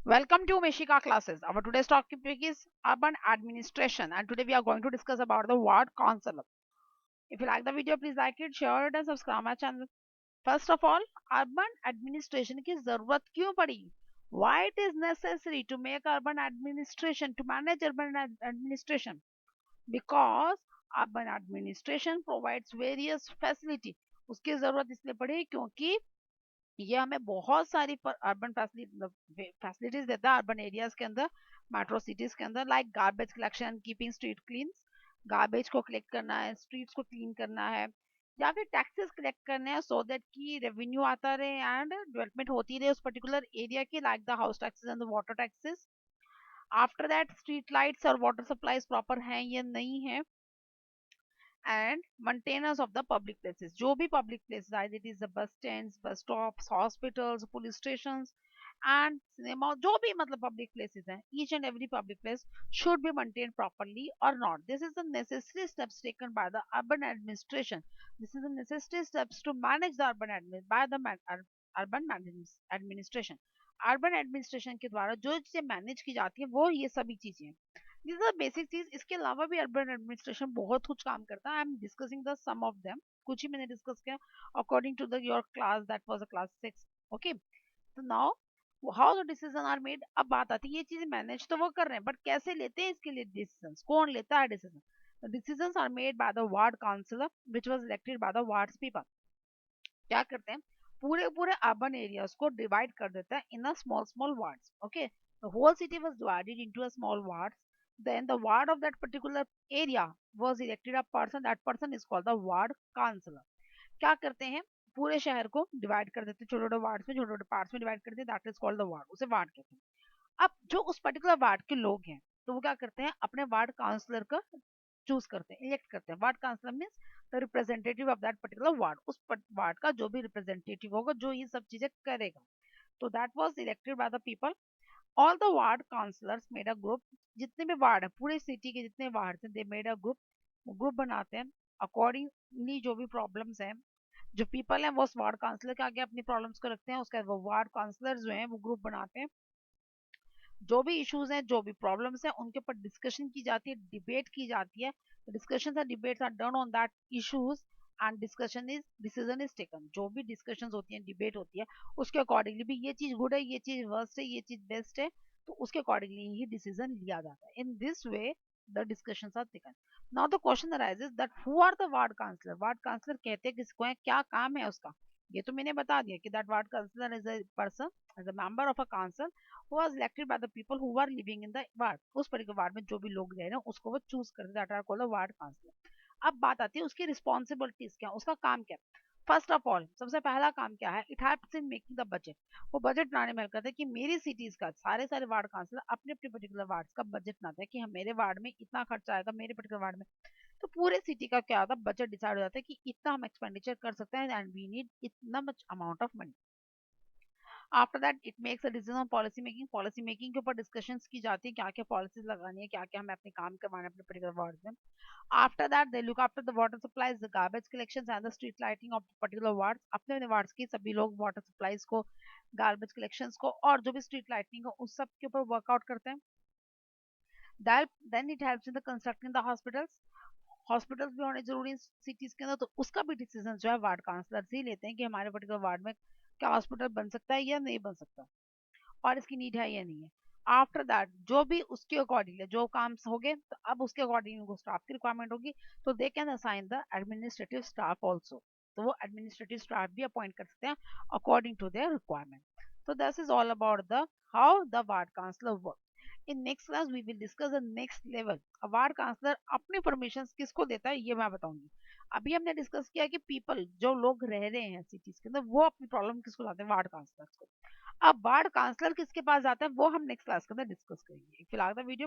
Welcome to Meshika classes. Our today's topic is urban administration, and today we are going to discuss about the ward council. If you like the video, please like it, share it, and subscribe my channel. First of all, urban administration की जरूरत क्यों पड़ी? Why it is necessary to make urban administration to manage urban administration? Because urban administration provides various facility. उसकी जरूरत इसलिए पड़ी क्योंकि ये हमें बहुत सारी अर्बन फैसिलिटीज देता है अर्बन एरियाज के अंदर, मेट्रो सिटीज के अंदर, like garbage collection, keeping street clean, garbage को कलेक्ट करना है, स्ट्रीट्स को क्लीन करना है, या फिर टैक्सेस कलेक्ट करने हैं सो दैट की रेवेन्यू आता रहे एंड डेवलपमेंट होती रहे उस पर्टिकुलर एरिया की, like the house taxes and the water taxes. After that street lights और वाटर सप्लाईज प्रॉपर हैं या नहीं है, and maintenance of the public places. जो भी public places, either it is the bus stands, bus stops, hospitals, police stations and cinema, जो भी मतलब public places हैं, each and every public place should be maintained properly or not. This is the necessary steps taken by the urban administration. This is the necessary steps to manage the urban administration. Urban administration के द्वारा जो चीजें manage की जाती है वो ये सभी चीजें हैं. दिस इज बेसिक चीज. इसके अलावा भी अर्बन एडमिनिस्ट्रेशन बहुत कुछ काम करता है. I am discussing the some of them. कुछ ही मैंने डिस्कस किया according to the your class that was a class 6. Okay, तो now how the decision are made. अब बात आती है ये चीजें मैनेज तो वो कर रहे हैं बट कैसे लेते हैं इसके लिए डिसीजन, कौन लेता है decision. The decisions are made by the ward councillor which was elected by the ward's people. क्या करते हैं, पूरे पूरे अर्बन एरियाज को डिवाइड कर देता है in a small small wards. Okay, the whole city was divided into a small wards. Then the ward of that particular area was elected a person. That person is called the ward councillor. क्या करते हैं, पूरे शहर को divide कर देते हैं छोटे छोटे वार्ड्स में, छोटे छोटे पार्ट्स में डिवाइड कर देते हैं. That is called the ward. उसे वार्ड कहते हैं. अब जो उस पर्टिकुलर वार्ड के लोग हैं तो वो क्या करते हैं, अपने वार्ड काउंसलर का चूज करते हैं, इलेक्ट करते हैं. Ward councillor means the representative of that particular ward. उस वार्ड का जो भी रिप्रेजेंटेटिव होगा जो ये सब चीजें करेगा. तो that was elected by the people. All the ward councillors made a group. जितने भी वार्ड है पूरे सिटी के जितने वार्ड हैं they made a group. Group बनाते हैं अकॉर्डिंगली जो भी प्रॉब्लम्स हैं. जो पीपल हैं वो उस वार्ड काउंसलर के आगे अपनी प्रॉब्लम्स को रखते हैं. उसके बाद वो वार्ड काउंसलर जो हैं वो ग्रुप बनाते हैं. जो भी इश्यूज हैं जो भी प्रॉब्लम्स हैं उनके ऊपर डिस्कशन की जाती है, डिबेट की जाती है. डिस्कशन और debates are done on that issues and decision is taken. जो भी डिस्कशन होती है, डिबेट होती है, उसके अकॉर्डिंगली भी ये चीज गुड है, ये चीज वर्स्ट है, ये चीज बेस्ट है, तो उसके अकॉर्डिंगली ही डिसीजन लिया जाता है. In this way the discussions are taken. Now the question arises that who are the ward councillor. Ward councillor कहते हैं किसको है, क्या काम है उसका. ये तो मैंने बता दिया कि that ward councillor is a person as a member of a council who was elected by the people who were living in the ward. उस पर्टिकुलर वार्ड में जो भी लोग रह रहे हैं उसको वो चूज करते हैं. That are called the ward councillor. अब बात आती है उसकी रिस्पॉन्सिबिलिटीज क्या, उसका काम क्या. फर्स्ट ऑफ ऑल सबसे पहला काम क्या है, it helps in making the budget. वो बजट बनाने में हेल्प करता है कि मेरी सिटीज का सारे सारे वार्ड काउंसिलर अपने अपने पर्टिकुलर वार्ड का बजट बनाते हैं कि हम मेरे वार्ड में इतना खर्चा आएगा, मेरे पर्टिकुलर वार्ड में. तो पूरे सिटी का क्या होता है, बजट डिसाइड हो जाता है कि इतना हम एक्सपेंडिचर कर सकते हैं एंड वी नीड इतना much amount of money. After that it makes a decision on policy making. Policy making के ऊपर डिस्कशंस की जाती है, क्या क्या पॉलिसीज लगानी है, क्या क्या हमें अपने काम करवाना है अपने पर्टिकुलर वार्ड में. After that they look after the water supplies, the garbage collection and the street lighting of particular ward. अपने अपने वार्ड्स की सभी लोग वाटर सप्लाईज को, गार्बेज कलेक्शन को और जो भी स्ट्रीट लाइटिंग हो उस सब के ऊपर वर्कआउट करते हैं. Then it helps in the constructing the hospitals. Hospitals भी होने जरूरी है सिटीज के अंदर, तो उसका भी डिसीजन जो है वार्ड काउंसलर ही लेते हैं कि हमारे पर्टिकुलर वार्ड में क्या हॉस्पिटल बन सकता है या नहीं बन सकता और इसकी नीड है या नहीं है. आफ्टर दैट जो भी उसके अकॉर्डिंग जो काम हो गए तो अब उसके अकॉर्डिंग उनको स्टाफ की रिक्वायरमेंट होगी, तो they can assign the administrative staff also. तो वो एडमिनिस्ट्रेटिव स्टाफ भी अपॉइंट कर सकते हैं अकॉर्डिंग टू देयर रिक्वायरमेंट. तो this is all about the how the ward councillor work. In next class we will discuss the next level. Ward councillor अपनी permission किसको देता है ये मैं बताऊंगी. अभी हमने डिस्कस किया कि पीपल जो लोग रह रहे हैं सिटीज के अंदर वो अपनी प्रॉब्लम किसको लाते हैं, वार्ड काउंसलर को. अब वार्ड काउंसलर किसके पास जाता है वो हम नेक्स्ट क्लास के अंदर डिस्कस करेंगे. फिलहाल का वीडियो